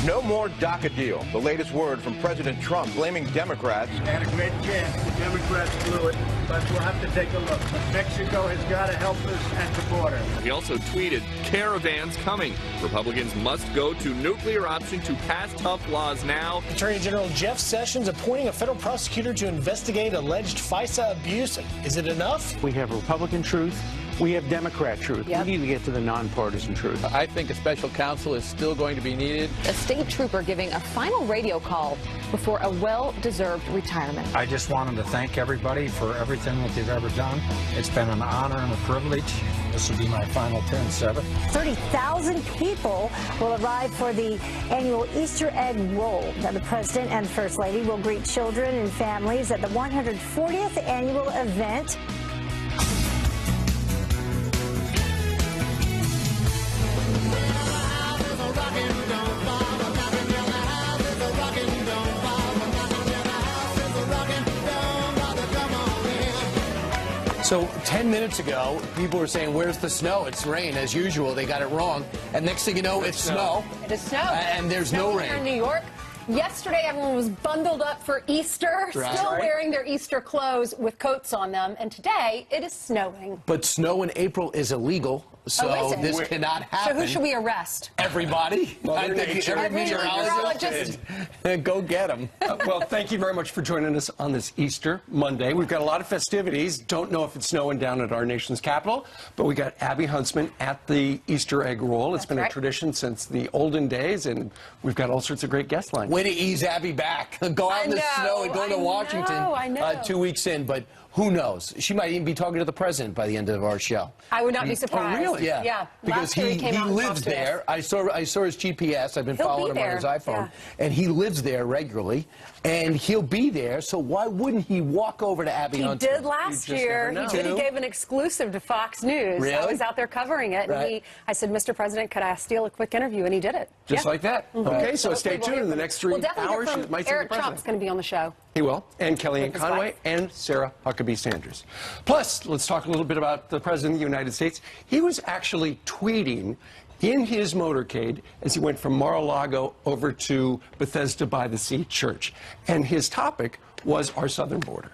No more DACA deal. The latest word from President Trump blaming Democrats. They had a great chance. The Democrats blew it, but we'll have to take a look. But Mexico has got to help us at the border. He also tweeted, caravans coming. Republicans must go to nuclear option to pass tough laws now. Attorney General Jeff Sessions appointing a federal prosecutor to investigate alleged FISA abuse. Is it enough? We have Republican truth. We have Democrat truth. Yep. We need to get to the nonpartisan truth. I think a special counsel is still going to be needed. A state trooper giving a final radio call before a well-deserved retirement. I just wanted to thank everybody for everything that they've ever done. It's been an honor and a privilege. This will be my final 10-7. 30,000 people will arrive for the annual Easter egg roll. Now, the President and First Lady will greet children and families at the 140th annual event. So 10 minutes ago, people were saying, where's the snow? It's rain, as usual. They got it wrong. And next thing you know, it's snow. It is snow. And there's no rain. Here in New York. Yesterday, everyone was bundled up for Easter, still wearing their Easter clothes with coats on them. And today, it is snowing. But snow in April is illegal, so this cannot happen. So who should we arrest? Everybody. Mother Nature. Every meteorologist. Go get them. Well, thank you very much for joining us on this Easter Monday. We've got a lot of festivities. Don't know if it's snowing down at our nation's capital, but we got Abby Huntsman at the Easter egg roll. It's been a tradition since the olden days, and we've got all sorts of great guest lines. Way to ease Abby back. Go out in the snow and go to Washington 2 weeks in, but who knows? She might even be talking to the president by the end of our show. I would not be surprised. Oh, really? Yeah. Because he lives there. I saw his GPS. I've been following him on his iPhone. And he lives there regularly. And he'll be there, so why wouldn't he walk over to Abby Huntsman? He did last year. He gave an exclusive to Fox News. Really? I was out there covering it. And I said, Mr. President, could I steal a quick interview? And he did it. Just like that. Okay, so stay tuned. In the next 3 hours, you might see the Eric Trump's going to be on the show. He will. And Kellyanne Conway and Sarah Huckabee Sanders. Plus, let's talk a little bit about the President of the United States. He was actually tweeting in his motorcade as he went from Mar-a-Lago over to Bethesda by the Sea Church. And his topic was our southern border.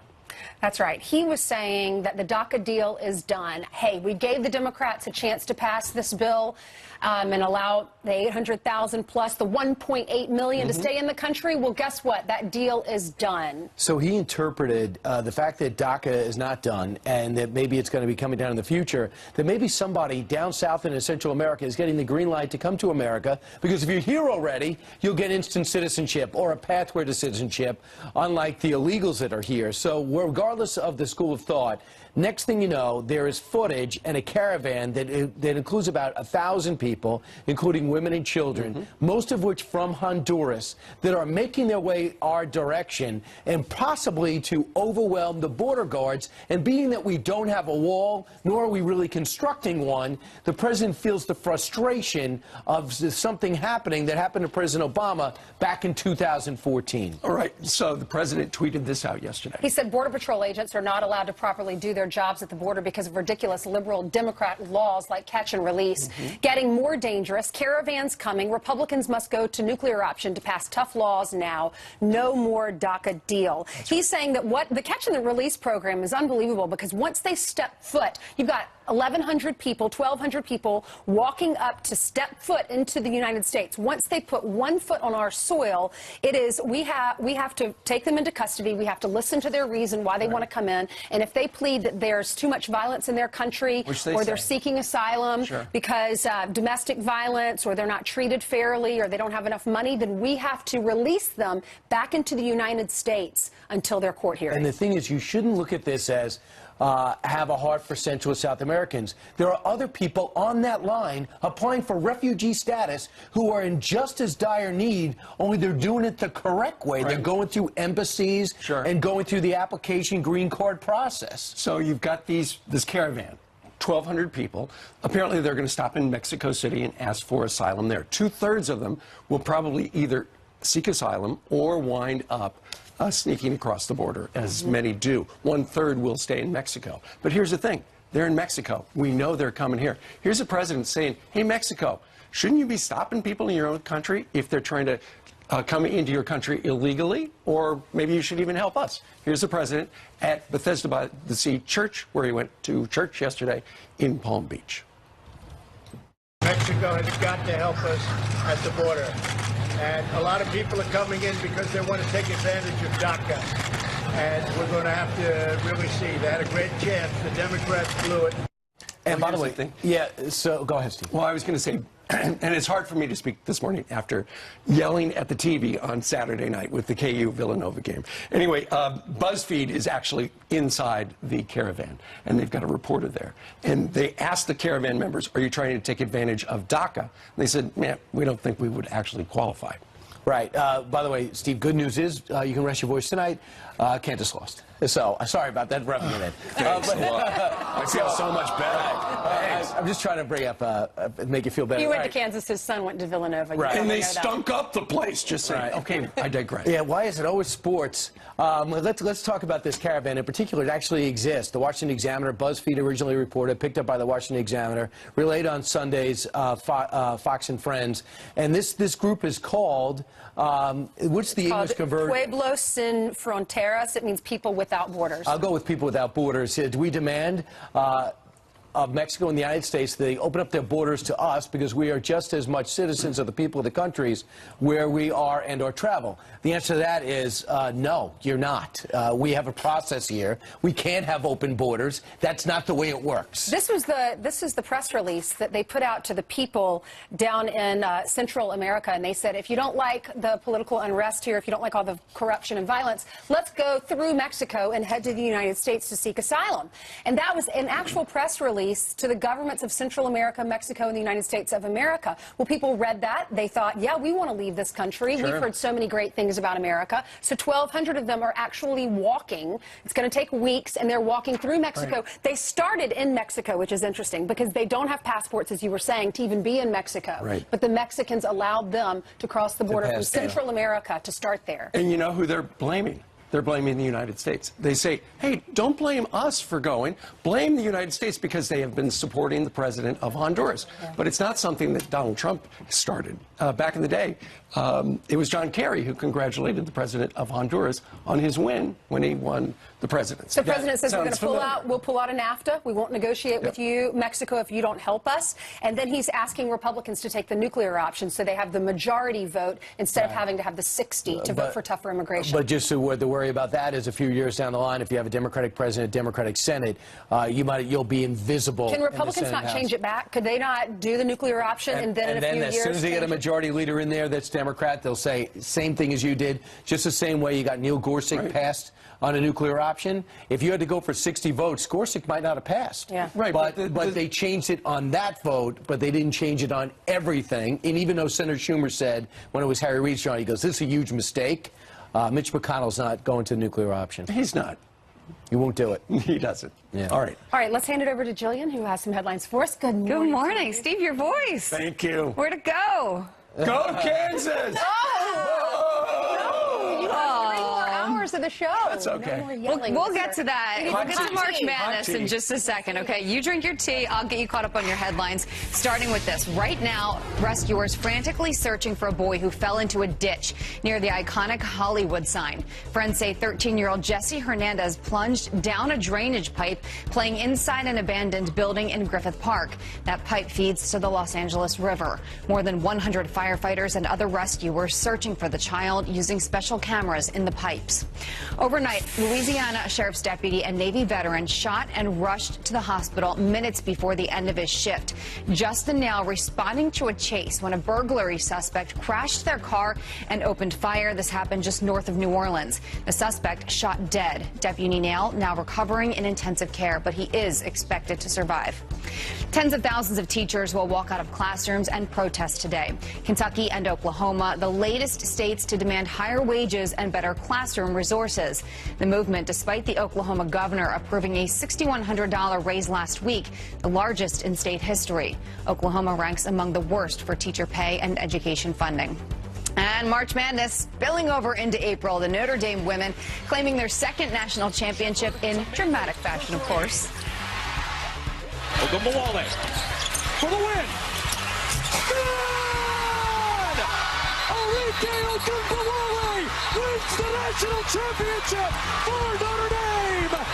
That's right. He was saying that the DACA deal is done. Hey, we gave the Democrats a chance to pass this bill and allow the 800,000 plus the 1.8 million to stay in the country. Well, guess what? That deal is done. So he interpreted the fact that DACA is not done and that maybe it's going to be coming down in the future, that maybe somebody down south in Central America is getting the green light to come to America, because if you're here already, you'll get instant citizenship or a pathway to citizenship, unlike the illegals that are here. So regardless of the school of thought, next thing you know, there is footage and a caravan that includes about 1,000 people, including women and children, most of which from Honduras, that are making their way our direction and possibly to overwhelm the border guards. And being that we don't have a wall, nor are we really constructing one, the president feels the frustration of something happening that happened to President Obama back in 2014. All right, so the president tweeted this out yesterday. He said Border Patrol agents are not allowed to properly do their jobs at the border because of ridiculous liberal Democrat laws like catch and release. Getting more dangerous, caravans coming, Republicans must go to nuclear option to pass tough laws now. No more DACA deal. He's saying that what the catch and release program is unbelievable, because once they step foot, you've got 1,100 people, 1,200 people walking up to step foot into the United States. Once they put one foot on our soil, it is we have to take them into custody. We have to listen to their reason why they want to come in. And if they plead that there's too much violence in their country, or they're seeking asylum because domestic violence, or they're not treated fairly, or they don't have enough money, then we have to release them back into the United States until their court hearing. And the thing is, you shouldn't look at this as have a heart for Central and South Americans. There are other people on that line applying for refugee status who are in just as dire need, only they're doing it the correct way. They're going through embassies and going through the application green card process. So you've got this caravan. 1,200 people. Apparently, they're going to stop in Mexico City and ask for asylum there. 2/3 of them will probably either seek asylum or wind up sneaking across the border, as many do. 1/3 will stay in Mexico. But here's the thing. They're in Mexico. We know they're coming here. Here's the president saying, hey, Mexico, shouldn't you be stopping people in your own country if they're trying to come into your country illegally? Or maybe you should even help us. Here's the president at Bethesda by the Sea Church, where he went to church yesterday in Palm Beach. Mexico has got to help us at the border. And a lot of people are coming in because they want to take advantage of DACA. And we're going to have to really see. They had a great chance. The Democrats blew it. And by the way, yeah, so go ahead, Steve. Well, I was going to say, and it's hard for me to speak this morning after yelling at the TV on Saturday night with the KU Villanova game. Anyway, BuzzFeed is actually inside the caravan, and they've got a reporter there. And they asked the caravan members, are you trying to take advantage of DACA? And they said, man, we don't think we would actually qualify. Right. By the way, Steve, good news is you can rest your voice tonight. Kansas lost. So, sorry about that, rubbing it in. I feel so much better. I'm just trying to bring up, make you feel better. He went to Kansas, his son went to Villanova. Right. And they stunk up the place, just saying. Right. Okay, I digress. Yeah, why is it always sports? Let's talk about this caravan in particular. It actually exists. The Washington Examiner, BuzzFeed originally reported, picked up by the Washington Examiner, relayed on Sundays, Fox and Friends. And this group is called, what's the English conversion? Pueblos Sin Fronteras. It means people without borders. I'll go with people without borders. Do we demand of Mexico and the United States, they open up their borders to us because we are just as much citizens of the people of the countries where we are and or travel? The answer to that is no, you're not. We have a process here. We can't have open borders. That's not the way it works. This is the press release that they put out to the people down in Central America, and they said, if you don't like the political unrest here, if you don't like all the corruption and violence, let's go through Mexico and head to the United States to seek asylum. And that was an actual press release to the governments of Central America, Mexico, and the United States of America. Well, people read that. They thought, yeah, we want to leave this country. Sure. We've heard so many great things about America. So 1,200 of them are actually walking. It's going to take weeks, and they're walking through Mexico. Right. They started in Mexico, which is interesting, because they don't have passports, as you were saying, to even be in Mexico. Right. But the Mexicans allowed them to cross the border from Central America to start there. And you know who they're blaming? They're blaming the United States. They say, hey, don't blame us for going. Blame the United States because they have been supporting the president of Honduras. Yeah. But it's not something that Donald Trump started. Back in the day, it was John Kerry who congratulated the president of Honduras on his win when he won the presidency. The president says we're going to pull out. We'll pull out of NAFTA. We won't negotiate with you, Mexico, if you don't help us. And then he's asking Republicans to take the nuclear option so they have the majority vote instead of having to have the 60 to vote for tougher immigration. But just so the worry about that is a few years down the line, if you have a Democratic president, Democratic Senate, you'll be invisible. Can Republicans not change it back? Could they not do the nuclear option and then in a few years? As soon as they get a majority leader in there that's Democrat, they'll say same thing as you did, just the same way you got Neil Gorsuch passed on a nuclear option. If you had to go for 60 votes, Gorsuch might not have passed. Yeah. Right. But they changed it on that vote, but they didn't change it on everything. And even though Senator Schumer said when it was Harry Reid's turn, he goes, this is a huge mistake. Mitch McConnell's not going to the nuclear option. He's not. He won't do it. He doesn't. Yeah. All right. All right, let's hand it over to Jillian, who has some headlines for us. Good morning. Good morning. Steve, your voice. Thank you. Where'd it go? Go Kansas! Of the show. That's okay. We'll get to that. We'll get to March Madness in just a second, okay? You drink your tea. I'll get you caught up on your headlines, starting with this. Right now, rescuers frantically searching for a boy who fell into a ditch near the iconic Hollywood sign. Friends say 13-year-old Jesse Hernandez plunged down a drainage pipe playing inside an abandoned building in Griffith Park. That pipe feeds to the Los Angeles River. More than 100 firefighters and other rescuers searching for the child using special cameras in the pipes. Overnight, Louisiana Sheriff's deputy and Navy veteran shot and rushed to the hospital minutes before the end of his shift. Justin Nail responding to a chase when a burglary suspect crashed their car and opened fire. This happened just north of New Orleans. The suspect shot dead. Deputy Nail now recovering in intensive care, but he is expected to survive. Tens of thousands of teachers will walk out of classrooms and protest today. Kentucky and Oklahoma, the latest states to demand higher wages and better classroom resources. The movement, despite the Oklahoma governor approving a $6,100 raise last week, the largest in state history. Oklahoma ranks among the worst for teacher pay and education funding. And March Madness spilling over into April. The Notre Dame women claiming their second national championship in dramatic fashion, of course. Ogunbowale for the win. Dale Ogunbowale wins the national championship for Notre Dame.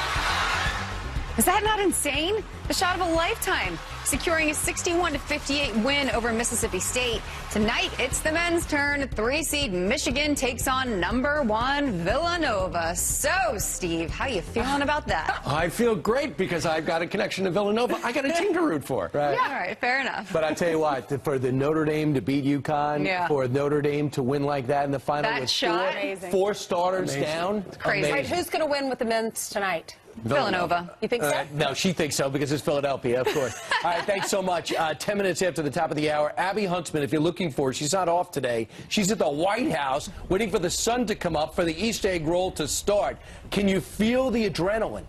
Is that not insane? The shot of a lifetime, securing a 61-58 win over Mississippi State. Tonight, it's the men's turn. 3-seed Michigan takes on #1 Villanova. So, Steve, how you feeling about that? I feel great because I've got a connection to Villanova. I got a team to root for. Right. Yeah, all right, fair enough. But I tell you what, for the Notre Dame to beat UConn, for Notre Dame to win like that in the final That with shot? four starters down. It's crazy. Right, who's going to win with the men's tonight? Villanova. You think so? No, she thinks so because it's Philadelphia, of course. All right, thanks so much. 10 minutes after the top of the hour, Abby Huntsman, if you're looking for her, she's not off today. She's at the White House waiting for the sun to come up for the Easter egg roll to start. Can you feel the adrenaline?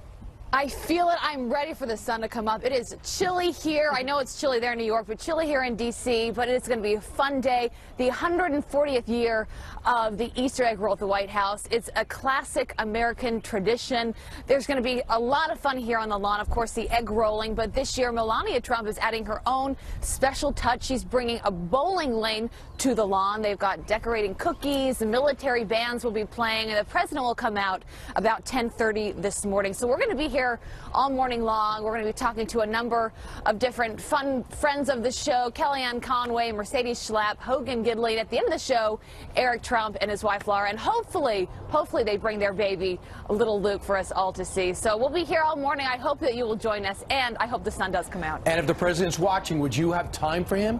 I feel it. I'm ready for the sun to come up. It is chilly here. I know it's chilly there in New York, but chilly here in D.C., but it's going to be a fun day. The 140th year of the Easter egg roll at the White House. It's a classic American tradition. There's going to be a lot of fun here on the lawn. Of course, the egg rolling, but this year Melania Trump is adding her own special touch. She's bringing a bowling lane to the lawn. They've got decorating cookies. The military bands will be playing, and the president will come out about 10:30 this morning. So we're going to be here all morning long. We're going to be talking to a number of different fun friends of the show: Kellyanne Conway, Mercedes Schlapp, Hogan Gidley, and at the end of the show, Eric Trump and his wife Laura. And hopefully they bring their baby, little Luke, for us all to see. So we'll be here all morning. I hope that you will join us, and I hope the sun does come out. And if the president's watching, would you have time for him?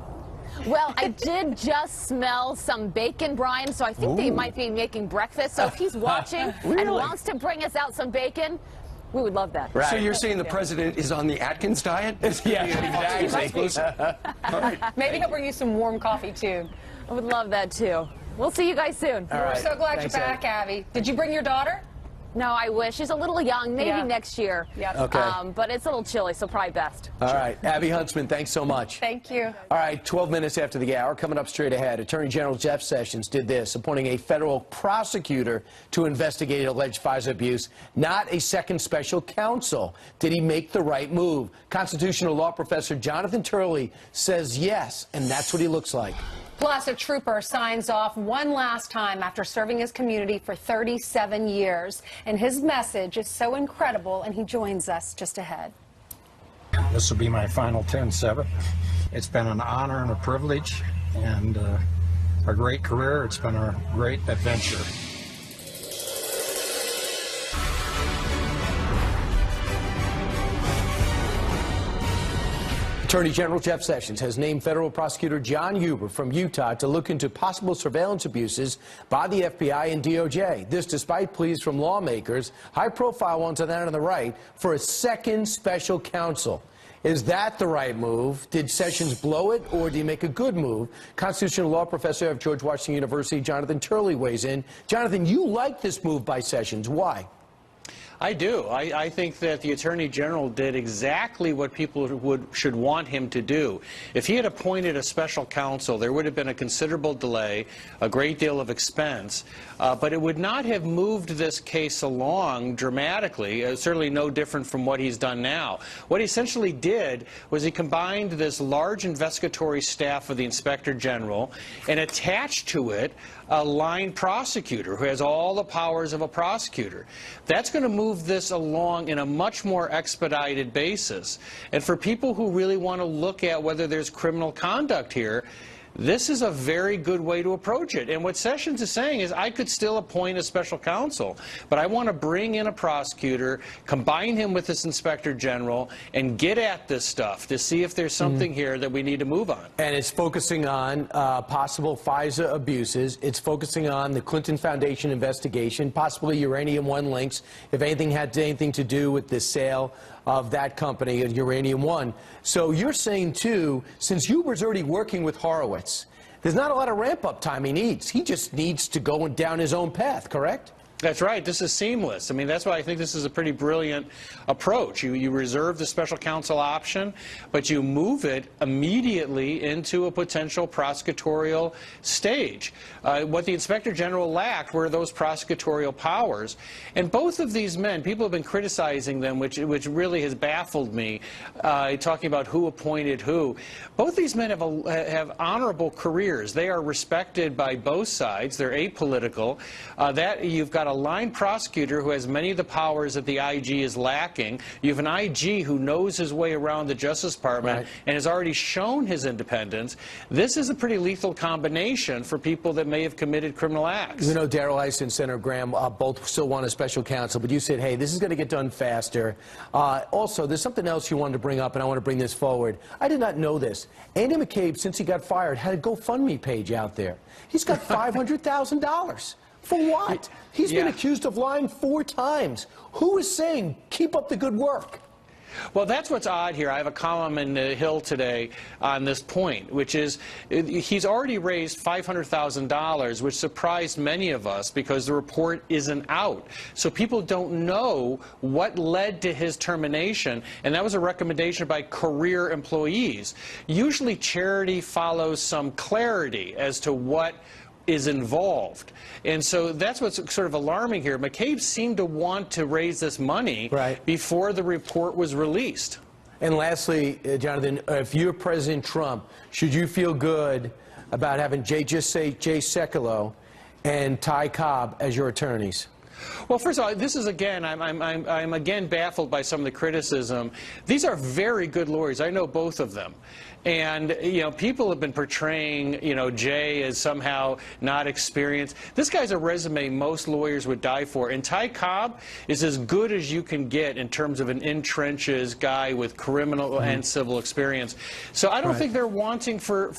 Well, I did just smell some bacon, Brian, so I think they might be making breakfast. So if he's watching and wants to bring us out some bacon, we would love that. Right. So you're saying the president is on the Atkins diet? Yeah, exactly. All right. Maybe he'll bring you some warm coffee, too. I would love that, too. We'll see you guys soon. We're so glad you're back, Abby. Did you bring your daughter? No, I wish. She's a little young. Maybe next year. Yeah. Okay. But it's a little chilly, so probably best. All right. Abby Huntsman, thanks so much. Thank you. All right, 12 minutes after the hour, coming up straight ahead, Attorney General Jeff Sessions did this, appointing a federal prosecutor to investigate alleged FISA abuse, not a second special counsel. Did he make the right move? Constitutional law professor Jonathan Turley says yes, and that's what he looks like. Plus, a trooper signs off one last time after serving his community for 37 years. And his message is so incredible, and he joins us just ahead. This will be my final 10-7. It's been an honor and a privilege, and a great career. It's been a great adventure. Attorney General Jeff Sessions has named federal prosecutor John Huber from Utah to look into possible surveillance abuses by the FBI and DOJ. This despite pleas from lawmakers, high-profile ones on that on the right, for a second special counsel. Is that the right move? Did Sessions blow it, or did he make a good move? Constitutional law professor of George Washington University, Jonathan Turley, weighs in. Jonathan, you like this move by Sessions. Why? I do. I think that the Attorney General did exactly what people should want him to do. If he had appointed a special counsel, there would have been a considerable delay, a great deal of expense, but it would not have moved this case along dramatically, certainly no different from what he's done now. What he essentially did was he combined this large investigatory staff of the Inspector General and attached to it a line prosecutor who has all the powers of a prosecutor. That's going to move this along in a much more expedited basis. And for people who really want to look at whether there's criminal conduct here, this is a very good way to approach it. And what Sessions is saying is, I could still appoint a special counsel, but I want to bring in a prosecutor, combine him with this Inspector General, and get at this stuff to see if there's something here that we need to move on. And it's focusing on possible FISA abuses. It's focusing on the Clinton Foundation investigation, possibly Uranium One links, if anything had anything to do with the sale of that company, Uranium One. So you're saying, too, since Huber's already working with Horowitz, there's not a lot of ramp-up time he needs. He just needs to go down his own path, correct? That's right. This is seamless. I mean, that's why I think this is a pretty brilliant approach. You reserve the special counsel option, but you move it immediately into a potential prosecutorial stage. What the Inspector General lacked were those prosecutorial powers. And both of these men, people have been criticizing them, which really has baffled me, talking about who appointed who. Both these men have honorable careers. They are respected by both sides. They're apolitical. That you've got a line prosecutor who has many of the powers that the IG is lacking. You have an IG who knows his way around the Justice Department and has already shown his independence. This is a pretty lethal combination for people that may have committed criminal acts. You know, Darrell Issa and Senator Graham both still want a special counsel, but you said, hey, this is going to get done faster. Also, there's something else you wanted to bring up, and I want to bring this forward. I did not know this. Andy McCabe, since he got fired, had a GoFundMe page out there. He's got $500,000. For what? He's been accused of lying 4 times. Who is saying, keep up the good work? Well, that's what's odd here. I have a column in the Hill today on this point, which is he's already raised $500,000, which surprised many of us because the report isn't out. So people don't know what led to his termination, and that was a recommendation by career employees. Usually charity follows some clarity as to what is involved. And so that's what's sort of alarming here. McCabe seemed to want to raise this money before the report was released. And lastly, Jonathan, if you're President Trump, should you feel good about having Jay Sekulow and Ty Cobb as your attorneys? Well, first of all, this is again, I'm again baffled by some of the criticism. These are very good lawyers. I know both of them. And, you know, people have been portraying, you know, Jay as somehow not experienced. This guy's a resume most lawyers would die for. And Ty Cobb is as good as you can get in terms of an in-trenches guy with criminal and civil experience. So I don't think they're wanting for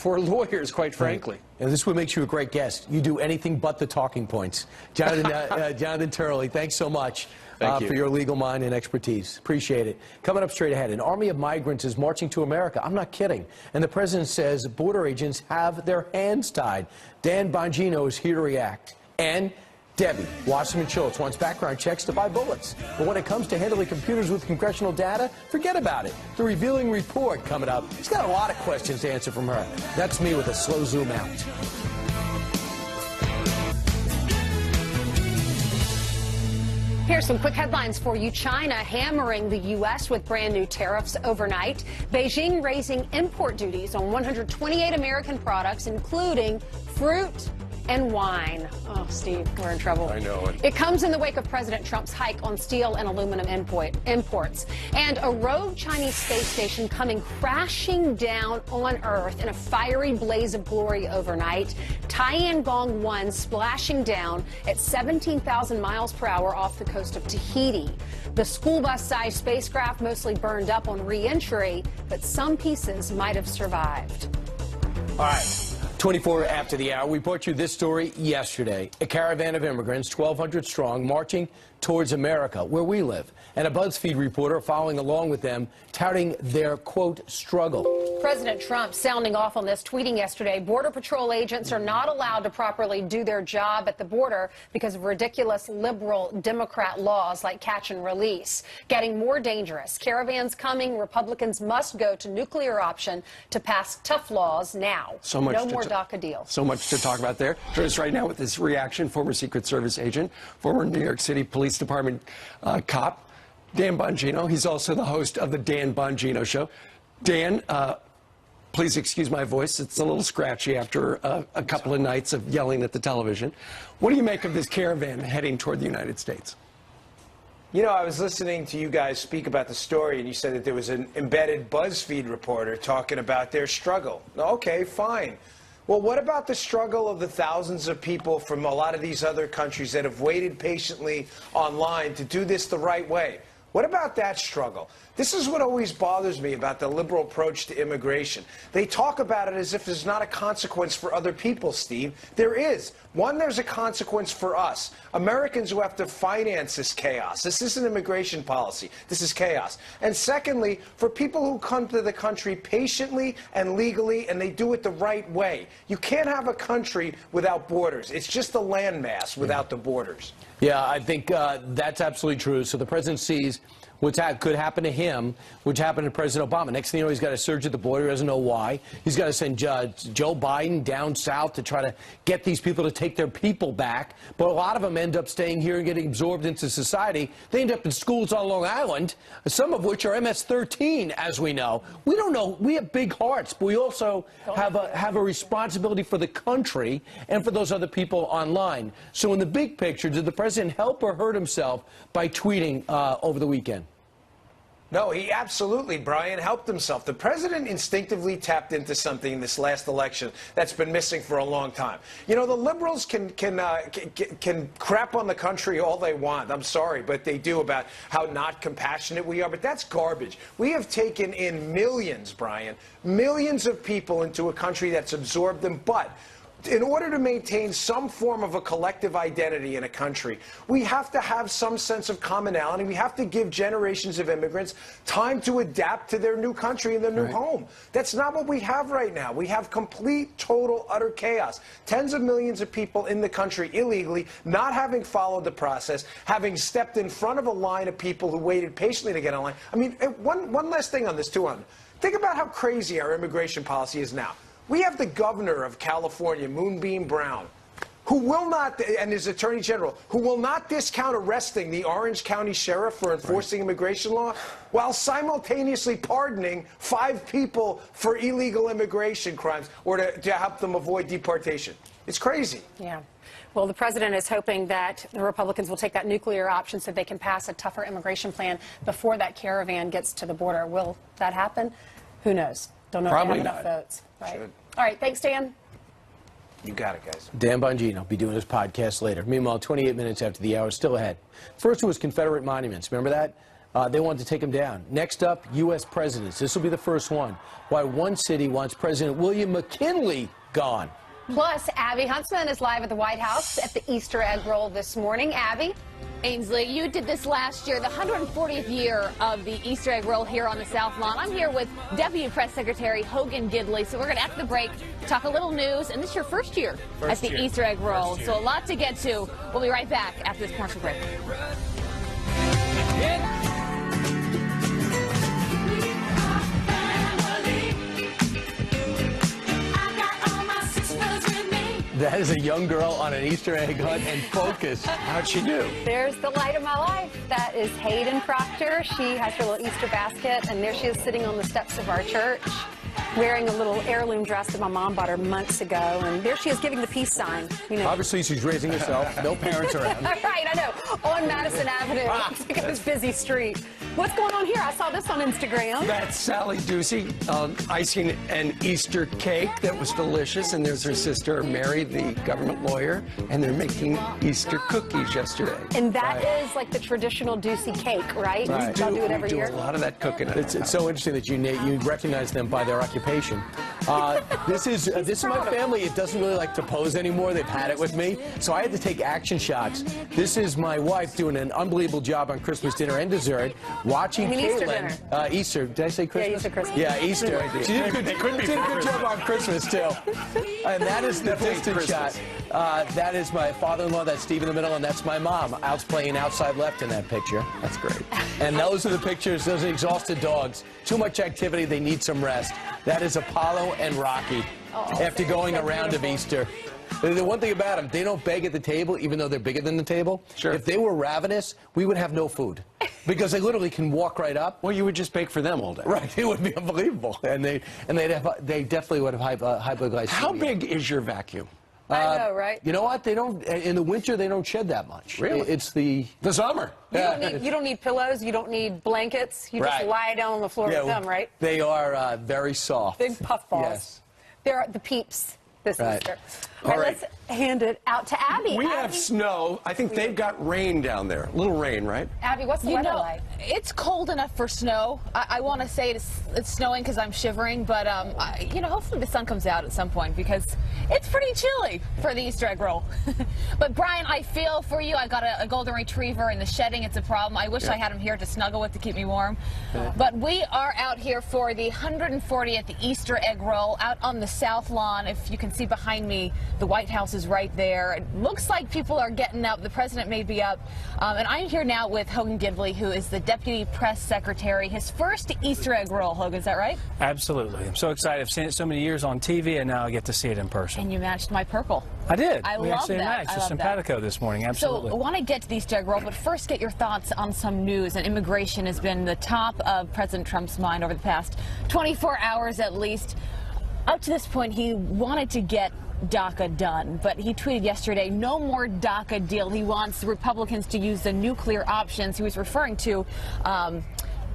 lawyers, quite frankly. And this is what makes you a great guest. You do anything but the talking points. Jonathan Turley, thanks so much for your legal mind and expertise. Appreciate it. Coming up straight ahead, an army of migrants is marching to America. I'm not kidding. And the president says border agents have their hands tied. Dan Bongino is here to react. And Debbie Wasserman-Schultz wants background checks to buy bullets. But when it comes to handling computers with congressional data, forget about it. The revealing report coming up. He's got a lot of questions to answer from her. That's me with a slow zoom out. Here's some quick headlines for you. China hammering the U.S. with brand new tariffs overnight. Beijing raising import duties on 128 American products, including fruit and wine. Oh, Steve, we're in trouble. I know it. It comes in the wake of President Trump's hike on steel and aluminum imports. And a rogue Chinese space station coming crashing down on Earth in a fiery blaze of glory overnight. Tiangong 1 splashing down at 17,000 miles per hour off the coast of Tahiti. The school bus-sized spacecraft mostly burned up on re-entry, but some pieces might have survived. All right. 24 after the hour, we brought you this story yesterday. A caravan of immigrants, 1,200 strong, marching towards America, where we live. And a BuzzFeed reporter following along with them, touting their, quote, struggle. President Trump sounding off on this, tweeting yesterday, Border Patrol agents are not allowed to properly do their job at the border because of ridiculous liberal Democrat laws like catch and release. Getting more dangerous. Caravans coming. Republicans must go to nuclear option to pass tough laws now. So much no more DACA deals. So much to talk about there. Join us right now with this reaction, former Secret Service agent, former New York City Police Department cop, Dan Bongino. He's also the host of the Dan Bongino Show. Dan, please excuse my voice. It's a little scratchy after a couple of nights of yelling at the television. What do you make of this caravan heading toward the United States? You know, I was listening to you guys speak about the story, and you said that there was an embedded BuzzFeed reporter talking about their struggle. Okay, fine. Well, what about the struggle of the thousands of people from a lot of these other countries that have waited patiently online to do this the right way? What about that struggle? This is what always bothers me about the liberal approach to immigration. They talk about it as if there's not a consequence for other people, Steve. There is. One, there's a consequence for us, Americans who have to finance this chaos. This isn't immigration policy. This is chaos. And secondly, for people who come to the country patiently and legally, and they do it the right way. You can't have a country without borders. It's just a landmass without the borders. Yeah, I think that's absolutely true. So the president sees what could happen to him, which happened to President Obama. Next thing you know, he's got a surge at the border. He doesn't know why. He's got to send Joe Biden down south to try to get these people to take their people back. But a lot of them end up staying here and getting absorbed into society. They end up in schools on Long Island, some of which are MS-13, as we know. We don't know. We have big hearts, but we also have a responsibility for the country and for those other people online. So in the big picture, did the president help or hurt himself by tweeting over the weekend? No, he absolutely, Brian, helped himself. The president instinctively tapped into something in this last election that's been missing for a long time. You know, the liberals can crap on the country all they want. I'm sorry, but they do about how not compassionate we are. But that's garbage. We have taken in millions, Brian, millions of people into a country that's absorbed them. But in order to maintain some form of a collective identity in a country, we have to have some sense of commonality. We have to give generations of immigrants time to adapt to their new country and their new home. That's not what we have right now. We have complete, total, utter chaos. Tens of millions of people in the country illegally, not having followed the process, having stepped in front of a line of people who waited patiently to get online. I mean, one last thing on this, too. Think about how crazy our immigration policy is now. We have the governor of California, Moonbeam Brown, who will not, and his attorney general, who will not discount arresting the Orange County sheriff for enforcing immigration law, while simultaneously pardoning 5 people for illegal immigration crimes or to help them avoid deportation. It's crazy. Yeah. Well, the president is hoping that the Republicans will take that nuclear option so they can pass a tougher immigration plan before that caravan gets to the border. Will that happen? Who knows? Don't know Probably if they have enough not. votes. Right. All right. Thanks, Dan. You got it, guys. Dan Bongino will be doing his podcast later. Meanwhile, 28 minutes after the hour, still ahead. First was Confederate monuments. Remember that? They wanted to take them down. Next up, U.S. presidents. This will be the first one. Why one city wants President William McKinley gone. Plus, Abby Huntsman is live at the White House at the Easter egg roll this morning. Abby? Ainsley, you did this last year, the 140th year of the Easter egg roll here on the South Lawn. I'm here with Deputy Press Secretary Hogan Gidley. So we're going to, after the break, talk a little news. And this is your first year at the Easter egg roll. So a lot to get to. We'll be right back after this commercial break. That is a young girl on an Easter egg hunt and focus. How'd she do? There's the light of my life. That is Hayden Proctor. She has her little Easter basket, and there she is sitting on the steps of our church, wearing a little heirloom dress that my mom bought her months ago. And there she is giving the peace sign. You know. Obviously, she's raising herself. No parents around. Right, I know. On Madison Avenue. Look at this busy street. What's going on here? I saw this on Instagram. That's Sally Ducey icing an Easter cake that was delicious. And there's her sister, Mary, the government lawyer. And they're making Easter cookies yesterday. And that is like the traditional Ducey cake, right? Right. Y'all do it every year? We do a lot of that cooking. It's so interesting that you recognize them by their occupation. This is my family. It doesn't really like to pose anymore. They've had it with me. So I had to take action shots. This is my wife doing an unbelievable job on Christmas dinner and dessert. Watching Caitlin. Easter. Did I say Christmas? Yeah, you said Christmas. Yeah, Easter. She did a good job on Christmas, too. And that is the distant shot. That is my father-in-law. That's Steve in the middle. And that's my mom out playing outside left in that picture. That's great. And those are the pictures. Those are exhausted dogs. Too much activity. They need some rest. That is Apollo and Rocky after going a round of Easter. The one thing about them, they don't beg at the table, even though they're bigger than the table. Sure. If they were ravenous, we would have no food. Because they literally can walk right up. Well, you would just bake for them all day. Right. It would be unbelievable. And they definitely would have hypoglycemia. How big is your vacuum? I know, right? You know what? They don't. In the winter, they don't shed that much. Really? It's the summer. You don't need pillows. You don't need blankets. You just lie down on the floor with them, right? They are very soft. Big puffballs. Yes. They're the peeps this Right. Easter. All right. Let's hand it out to Abby. We Abby, have snow. I think they've got rain down there. A little rain, right? Abby, what's the weather like? It's cold enough for snow. I want to say it's snowing because I'm shivering, but hopefully the sun comes out at some point because it's pretty chilly for the Easter egg roll. But Brian, I feel for you. I've got a golden retriever in the shedding. It's a problem. I wish I had him here to snuggle with to keep me warm. But we are out here for the 140th Easter egg roll out on the South Lawn. If you can see behind me, the White House is right there. It looks like people are getting up. The president may be up. And I'm here now with Hogan Gidley, who is the Deputy Press Secretary. His first Easter egg roll, Hogan, is that right? Absolutely. I'm so excited. I've seen it so many years on TV, and now I get to see it in person. And you matched my purple. I did. I we love actually that. matched. It's simpatico this morning. Absolutely. So I want to get to the Easter egg roll, but first get your thoughts on some news. And immigration has been the top of President Trump's mind over the past 24 hours at least. Up to this point, he wanted to get DACA done, but he tweeted yesterday, no more DACA deal. He wants the Republicans to use the nuclear options. He was referring to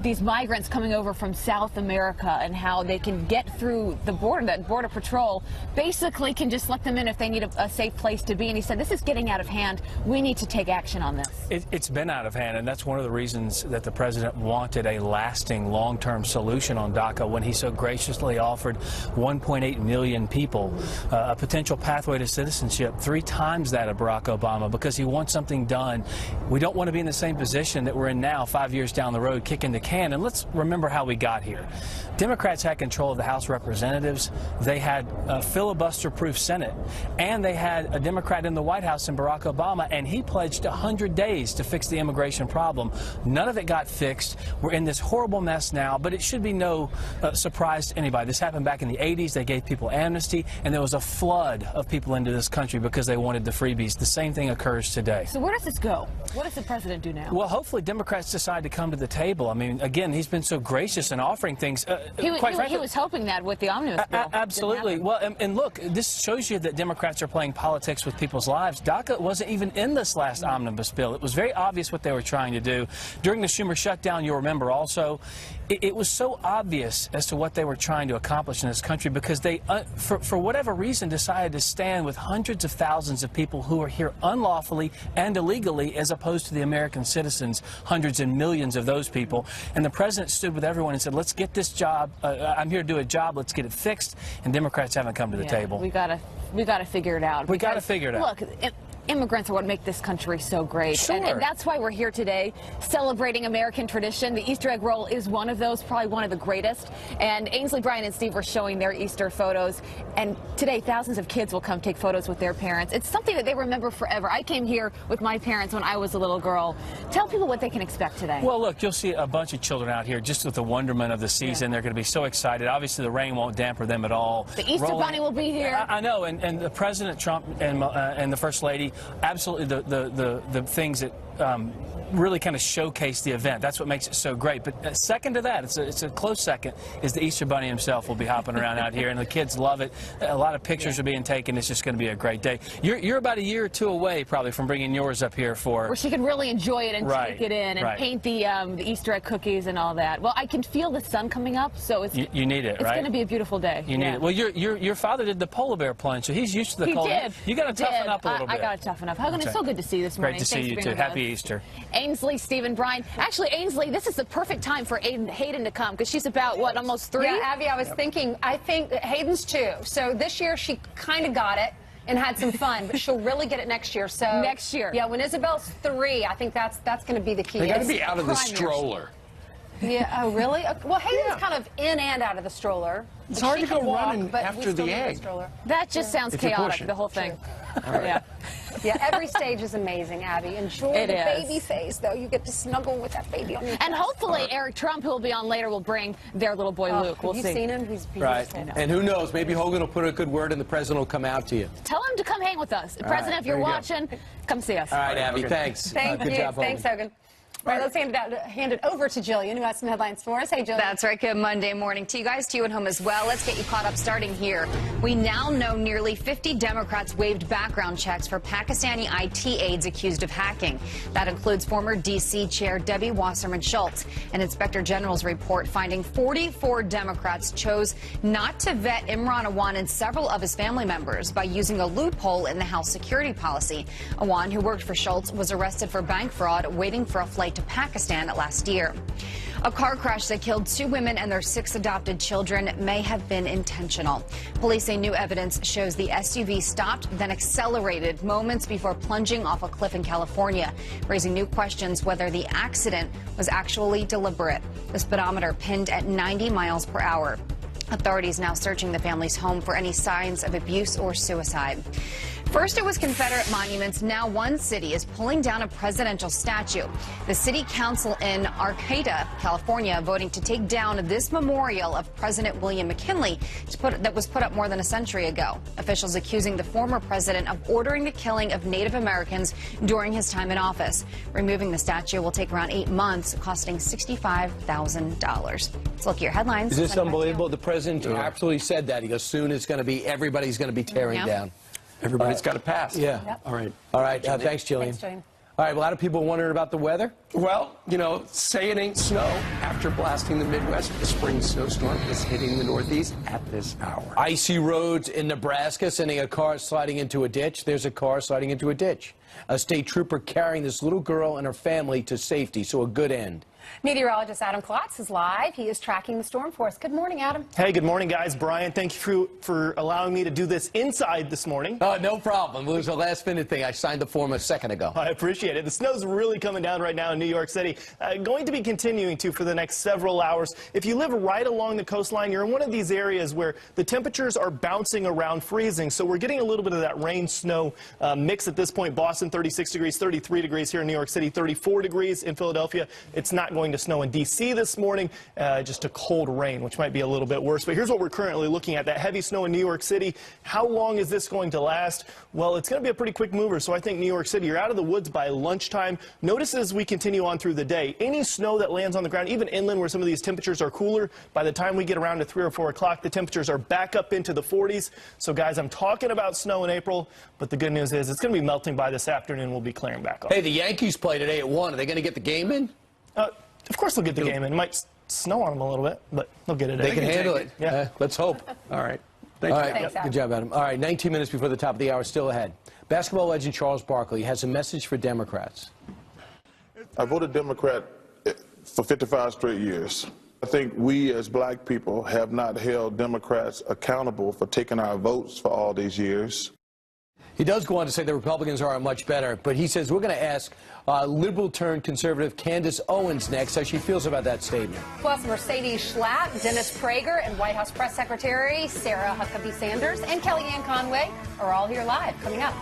these migrants coming over from South America and how they can get through the border, that Border Patrol basically can just let them in if they need a safe place to be. And he said, this is getting out of hand. We need to take action on this. It's been out of hand, and that's one of the reasons that the president wanted a lasting, long-term solution on DACA when he so graciously offered 1.8 million people a potential pathway to citizenship, 3 times that of Barack Obama, because he wants something done. We don't want to be in the same position that we're in now, 5 years down the road, kicking the can. And let's remember how we got here. Democrats had control of the House of Representatives. They had a filibuster-proof Senate. And they had a Democrat in the White House in Barack Obama, and he pledged 100 days to fix the immigration problem. None of it got fixed. We're in this horrible mess now, but it should be no surprise to anybody. This happened back in the 80s. They gave people amnesty, and there was a flood of people into this country because they wanted the freebies. The same thing occurs today. So where does this go? What does the president do now? Well, hopefully Democrats decide to come to the table. I mean, again, he's been so gracious in offering things. He was hoping that with the omnibus bill. Absolutely. Well, and look, this shows you that Democrats are playing politics with people's lives. DACA wasn't even in this last omnibus bill. It was very obvious what they were trying to do. During the Schumer shutdown, you'll remember also, it was so obvious as to what they were trying to accomplish in this country because they, for whatever reason, decided to stand with hundreds of thousands of people who are here unlawfully and illegally as opposed to the American citizens, hundreds and millions of those people. And the president stood with everyone and said, let's get this job. I'm here to do a job. Let's get it fixed. And Democrats haven't come to the table. We got to figure it out. We got to figure it out. Look, immigrants are what make this country so great. Sure. And that's why we're here today, celebrating American tradition. The Easter egg roll is one of those, probably one of the greatest. And Ainsley, Brian, and Steve were showing their Easter photos. And today, thousands of kids will come take photos with their parents. It's something that they remember forever. I came here with my parents when I was a little girl. Tell people what they can expect today. Well, look, you'll see a bunch of children out here just with the wonderment of the season. They're going to be so excited. Obviously, the rain won't damper them at all. The Easter Bunny will be here. I know, and the President Trump and the First Lady, absolutely the things that really kind of showcase the event. That's what makes it so great. But second to that, it's a close second, is the Easter Bunny himself will be hopping around out here, and the kids love it. A lot of pictures are being taken. It's just going to be a great day. You're about a year or two away, probably, from bringing yours up here for... Where she can really enjoy it and take it in and paint the Easter egg cookies and all that. Well, I can feel the sun coming up, so it's... You need it, right? It's going to be a beautiful day. You need it. Well, your father did the polar bear plunge, so he's used to the cold. He did. You got to toughen up a little bit. I got to toughen up. Hogan, it's so good to see you this morning. Great to see you, too. Happy Easter. Ainsley, Stephen, Brian. Actually, Ainsley, this is the perfect time for Hayden to come, because she's about, what, almost 3? Yeah, Abby, I was thinking, I think Hayden's 2. So this year she kind of got it and had some fun, but she'll really get it next year. So next year. Yeah, when Isabel's 3, I think that's going to be the key. They got to be out of the stroller. Yeah, oh, really? Well, Hayden's kind of in and out of the stroller. It's hard to go running after the egg. That just sounds chaotic, the whole thing. Yeah. Yeah, every stage is amazing, Abby. Enjoy the baby phase, though. You get to snuggle with that baby on your chest. And hopefully Eric Trump, who will be on later, will bring their little boy Luke. We'll see. Have you seen him? He's beautiful. Right. And who knows? Maybe Hogan will put a good word and the president will come out to you. Tell him to come hang with us. President, if you're watching, come see us. All right, Abby, thanks. Thank you. Good job, Hogan. Thanks, Hogan. All right, let's hand it over to Jillian, who has some headlines for us. Hey, Jillian. That's right. Good Monday morning to you guys, to you at home as well. Let's get you caught up starting here. We now know nearly 50 Democrats waived background checks for Pakistani IT aides accused of hacking. That includes former D.C. Chair Debbie Wasserman Schultz. An Inspector General's report finding 44 Democrats chose not to vet Imran Awan and several of his family members by using a loophole in the House security policy. Awan, who worked for Schultz, was arrested for bank fraud, waiting for a flight to Pakistan last year. A car crash that killed 2 women and their 6 adopted children may have been intentional. Police say new evidence shows the SUV stopped, then accelerated moments before plunging off a cliff in California, raising new questions whether the accident was actually deliberate. The speedometer pinned at 90 miles per hour. Authorities now searching the family's home for any signs of abuse or suicide. First, it was Confederate monuments. Now one city is pulling down a presidential statue. The city council in Arcata, California, voting to take down this memorial of President William McKinley that was put up more than a century ago. Officials accusing the former president of ordering the killing of Native Americans during his time in office. Removing the statue will take around 8 months, costing $65,000. Let's look at your headlines. Is this unbelievable? The president absolutely said that. He goes, soon it's going to be, everybody's going to be tearing down. Everybody's got to pass. Yeah. Yep. All right. All right. Thanks, Jillian. Thanks, Jillian. All right. A lot of people wondering about the weather. Well, you know, say it ain't snow after blasting the Midwest. The spring snowstorm is hitting the Northeast at this hour. Icy roads in Nebraska, sending a car sliding into a ditch. There's a car sliding into a ditch. A state trooper carrying this little girl and her family to safety, so a good end. Meteorologist Adam Klotz is live. He is tracking the storm for us. Good morning, Adam. Hey, good morning, guys. Brian, thank you for allowing me to do this inside this morning. No problem. It was a last-minute thing. I signed the form a second ago. I appreciate it. The snow's really coming down right now in New York City. Going to be continuing to for the next several hours. If you live right along the coastline, you're in one of these areas where the temperatures are bouncing around freezing. So we're getting a little bit of that rain-snow mix at this point. Boston, 36 degrees, 33 degrees here in New York City, 34 degrees in Philadelphia. It's not going to snow in D.C. this morning, just a cold rain, which might be a little bit worse. But here's what we're currently looking at, that heavy snow in New York City. How long is this going to last? Well, it's going to be a pretty quick mover, so I think New York City, you're out of the woods by lunchtime. Notice as we continue on through the day, any snow that lands on the ground, even inland where some of these temperatures are cooler, by the time we get around to 3 or 4 o'clock, the temperatures are back up into the 40s. So, guys, I'm talking about snow in April, but the good news is it's going to be melting by this afternoon. We'll be clearing back off. Hey, the Yankees play today at 1. Are they going to get the game in? Of course they'll get the game in. It might snow on them a little bit, but they'll get it in. They can handle it. Yeah. Let's hope. All right. Thank you. Thanks, Adam. Good job, Adam. All right, 19 minutes before the top of the hour, still ahead. Basketball legend Charles Barkley has a message for Democrats. I voted Democrat for 55 straight years. I think we as black people have not held Democrats accountable for taking our votes for all these years. He does go on to say the Republicans are much better, but he says we're going to ask liberal-turned-conservative Candace Owens next how she feels about that statement. Plus, Mercedes Schlapp, Dennis Prager, and White House Press Secretary Sarah Huckabee Sanders and Kellyanne Conway are all here live, coming up.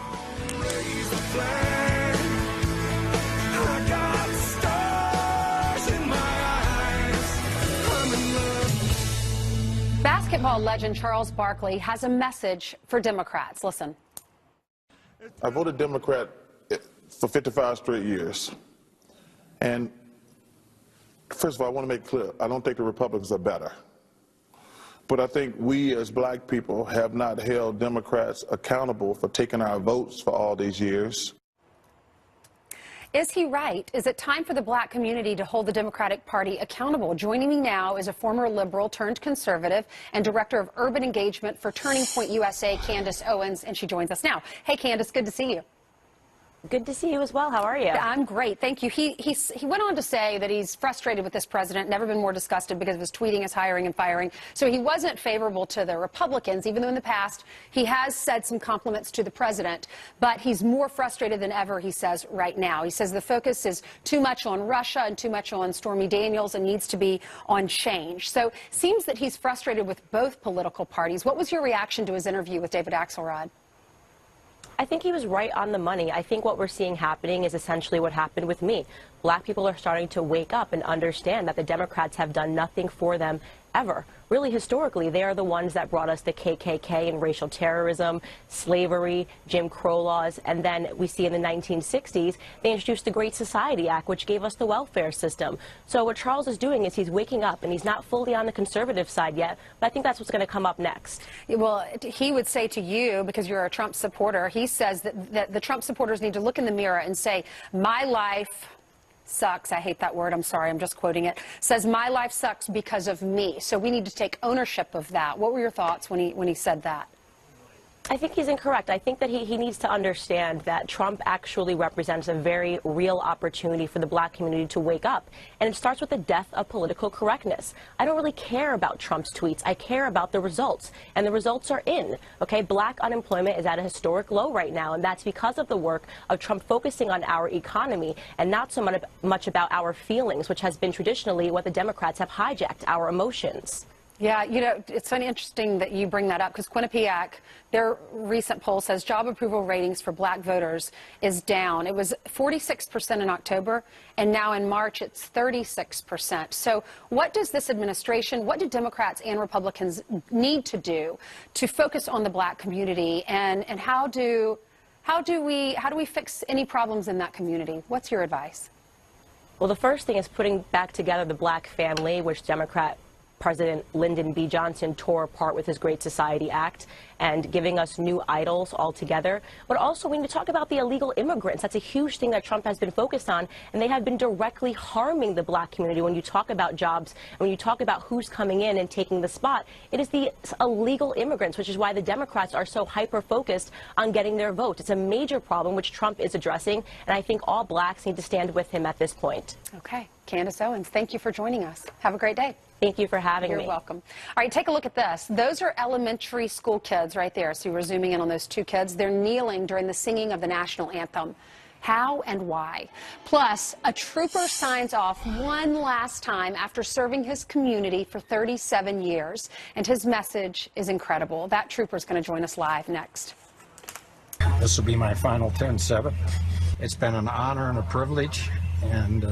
Basketball legend Charles Barkley has a message for Democrats. Listen. I voted Democrat for 55 straight years. And first of all, I want to make clear, I don't think the Republicans are better. But I think we as black people have not held Democrats accountable for taking our votes for all these years. Is he right? Is it time for the black community to hold the Democratic Party accountable? Joining me now is a former liberal turned conservative and director of urban engagement for Turning Point USA, Candace Owens, and she joins us now. Hey, Candace, good to see you. Good to see you as well. How are you? I'm great, thank you. He went on to say that he's frustrated with this president, never been more disgusted because of his tweeting, his hiring and firing. So he wasn't favorable to the Republicans, even though in the past he has said some compliments to the president. But he's more frustrated than ever, he says, right now. He says the focus is too much on Russia and too much on Stormy Daniels and needs to be on change. So seems that he's frustrated with both political parties. What was your reaction to his interview with David Axelrod? I think he was right on the money. I think what we're seeing happening is essentially what happened with me. Black people are starting to wake up and understand that the Democrats have done nothing for them ever. Really, historically, they are the ones that brought us the KKK and racial terrorism, slavery, Jim Crow laws, and then we see in the 1960s, they introduced the Great Society Act, which gave us the welfare system. So what Charles is doing is he's waking up, and he's not fully on the conservative side yet, but I think that's what's going to come up next. Well, he would say to you, because you're a Trump supporter, he says that the Trump supporters need to look in the mirror and say, my life sucks. I hate that word. I'm sorry. I'm just quoting it. Says my life sucks because of me. So we need to take ownership of that. What were your thoughts when he said that? I think he's incorrect. I think that he needs to understand that Trump actually represents a very real opportunity for the black community to wake up. And it starts with the death of political correctness. I don't really care about Trump's tweets. I care about the results. And the results are in. Okay, black unemployment is at a historic low right now. And that's because of the work of Trump focusing on our economy and not so much about our feelings, which has been traditionally what the Democrats have hijacked, our emotions. Yeah, you know, it's so interesting that you bring that up because Quinnipiac, their recent poll says job approval ratings for black voters is down. It was 46% in October, and now in March it's 36%. So what does this administration, what do Democrats and Republicans need to do to focus on the black community, and how do we fix any problems in that community? What's your advice? Well, the first thing is putting back together the black family, which Democrat President Lyndon B. Johnson tore apart with his Great Society Act, and giving us new idols altogether. But also we need to talk about the illegal immigrants. That's a huge thing that Trump has been focused on, and they have been directly harming the black community. When you talk about jobs, and when you talk about who's coming in and taking the spot, it is the illegal immigrants, which is why the Democrats are so hyper-focused on getting their vote. It's a major problem which Trump is addressing, and I think all blacks need to stand with him at this point. Okay. Candace Owens, thank you for joining us. Have a great day. Thank you for having me. You're welcome. All right, take a look at this. Those are elementary school kids right there. So we're zooming in on those two kids. They're kneeling during the singing of the national anthem. How and why? Plus, a trooper signs off one last time after serving his community for 37 years, and his message is incredible. That trooper is going to join us live next. This will be my final 10-7. It's been an honor and a privilege, and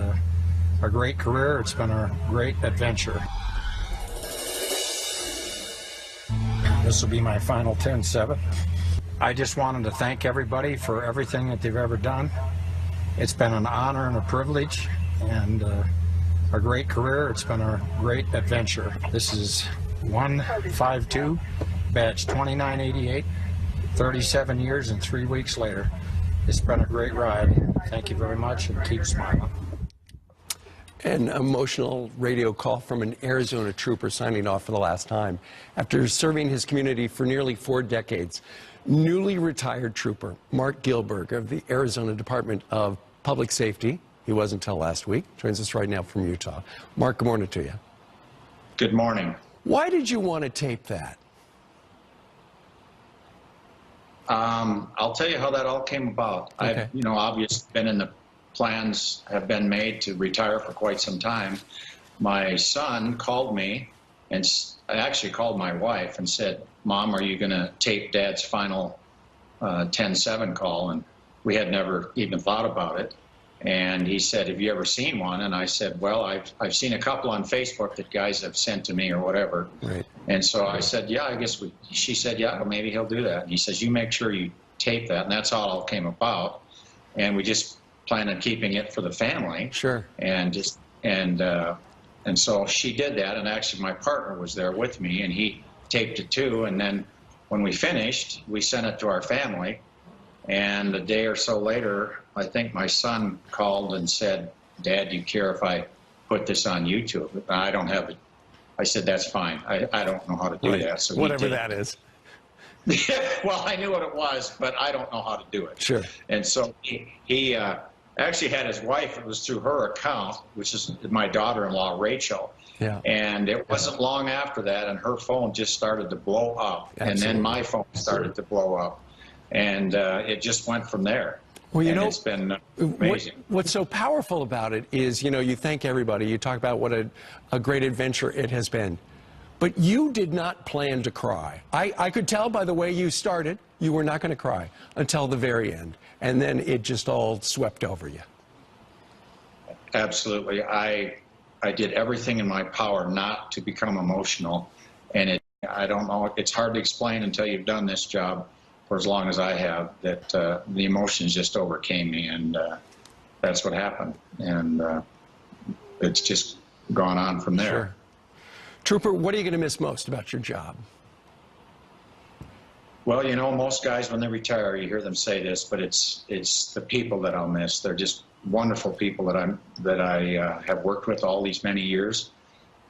a great career. It's been a great adventure. This will be my final 10-7. I just wanted to thank everybody for everything that they've ever done. It's been an honor and a privilege, and a great career. It's been a great adventure. This is 152, badge 2988, 37 years and 3 weeks later. It's been a great ride. Thank you very much, and keep smiling. An emotional radio call from an Arizona trooper signing off for the last time. After serving his community for nearly 4 decades, newly retired trooper Mark Gilberg of the Arizona Department of Public Safety, he was until last week, joins us right now from Utah. Mark, good morning to you. Good morning. Why did you want to tape that? I'll tell you how that all came about. Okay. I've, obviously been in the plans have been made to retire for quite some time. My son called me, and I actually called my wife and said, Mom, are you going to tape Dad's final 10-7 call? And we had never even thought about it. And he said, have you ever seen one? And I said, well, I've seen a couple on Facebook that guys have sent to me or whatever. Right. And so I said, yeah, I guess she said, yeah, well, maybe he'll do that. And he says, you make sure you tape that. And that's how it all came about. And we just plan on keeping it for the family. Sure. And so she did that, and actually my partner was there with me, and he taped it too. And then when we finished, we sent it to our family, and a day or so later, I think my son called and said, Dad, do you care if I put this on YouTube? I don't have it. I said, that's fine. I don't know how to do that. So whatever that is. Well, I knew what it was, but I don't know how to do it. Sure. And so he actually had his wife, it was through her account, which is my daughter-in-law, Rachel. Yeah. And it wasn't long after that, and her phone just started to blow up. Absolutely. And then my phone started to blow up. And it just went from there. Well, it's been amazing. What's so powerful about it is, you thank everybody. You talk about what a great adventure it has been. But you did not plan to cry. I could tell by the way you started, you were not going to cry until the very end. And then it just all swept over you. Absolutely. I I did everything in my power not to become emotional. And I don't know, it's hard to explain until you've done this job for as long as I have, that the emotions just overcame me, and that's what happened. And it's just gone on from there. Sure. Trooper, what are you going to miss most about your job? Well, you know, most guys, when they retire, you hear them say this, but it's the people that I'll miss. They're just wonderful people that I have worked with all these many years.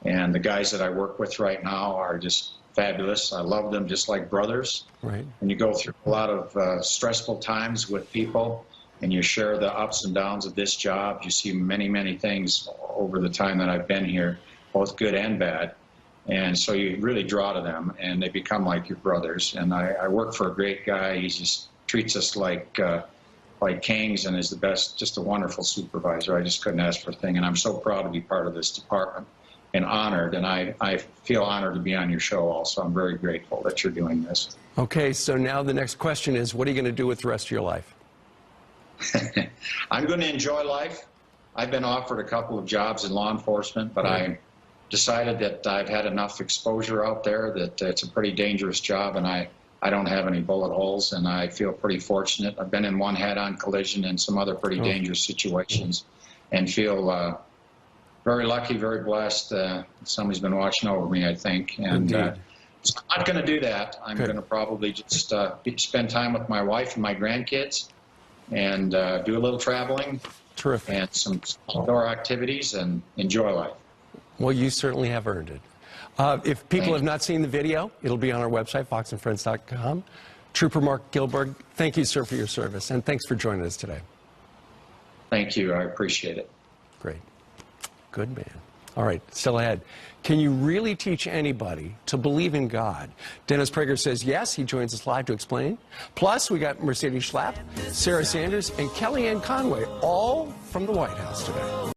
And the guys that I work with right now are just fabulous. I love them just like brothers. Right. And you go through a lot of stressful times with people, and you share the ups and downs of this job. You see many, many things over the time that I've been here, both good and bad. And so you really draw to them, and they become like your brothers. And I work for a great guy. He just treats us like kings, and is the best, just a wonderful supervisor. I just couldn't ask for a thing. And I'm so proud to be part of this department and honored. And I feel honored to be on your show also. I'm very grateful that you're doing this. Okay, so now the next question is, what are you going to do with the rest of your life? I'm going to enjoy life. I've been offered a couple of jobs in law enforcement, but I decided that I've had enough exposure out there that it's a pretty dangerous job, and I don't have any bullet holes, and I feel pretty fortunate. I've been in one head-on collision and some other pretty dangerous situations, and feel very lucky, very blessed. Somebody's been watching over me, I think. And so I'm not going to do that. I'm going to probably just spend time with my wife and my grandkids, and do a little traveling. Terrific. And some outdoor activities, and enjoy life. Well, you certainly have earned it. If people have not seen the video, it'll be on our website, foxandfriends.com. Trooper Mark Gilberg, thank you, sir, for your service, and thanks for joining us today. Thank you. I appreciate it. Great. Good man. All right, still ahead. Can you really teach anybody to believe in God? Dennis Prager says yes. He joins us live to explain. Plus, we got Mercedes Schlapp, Sarah Sanders, and Kellyanne Conway, all from the White House today.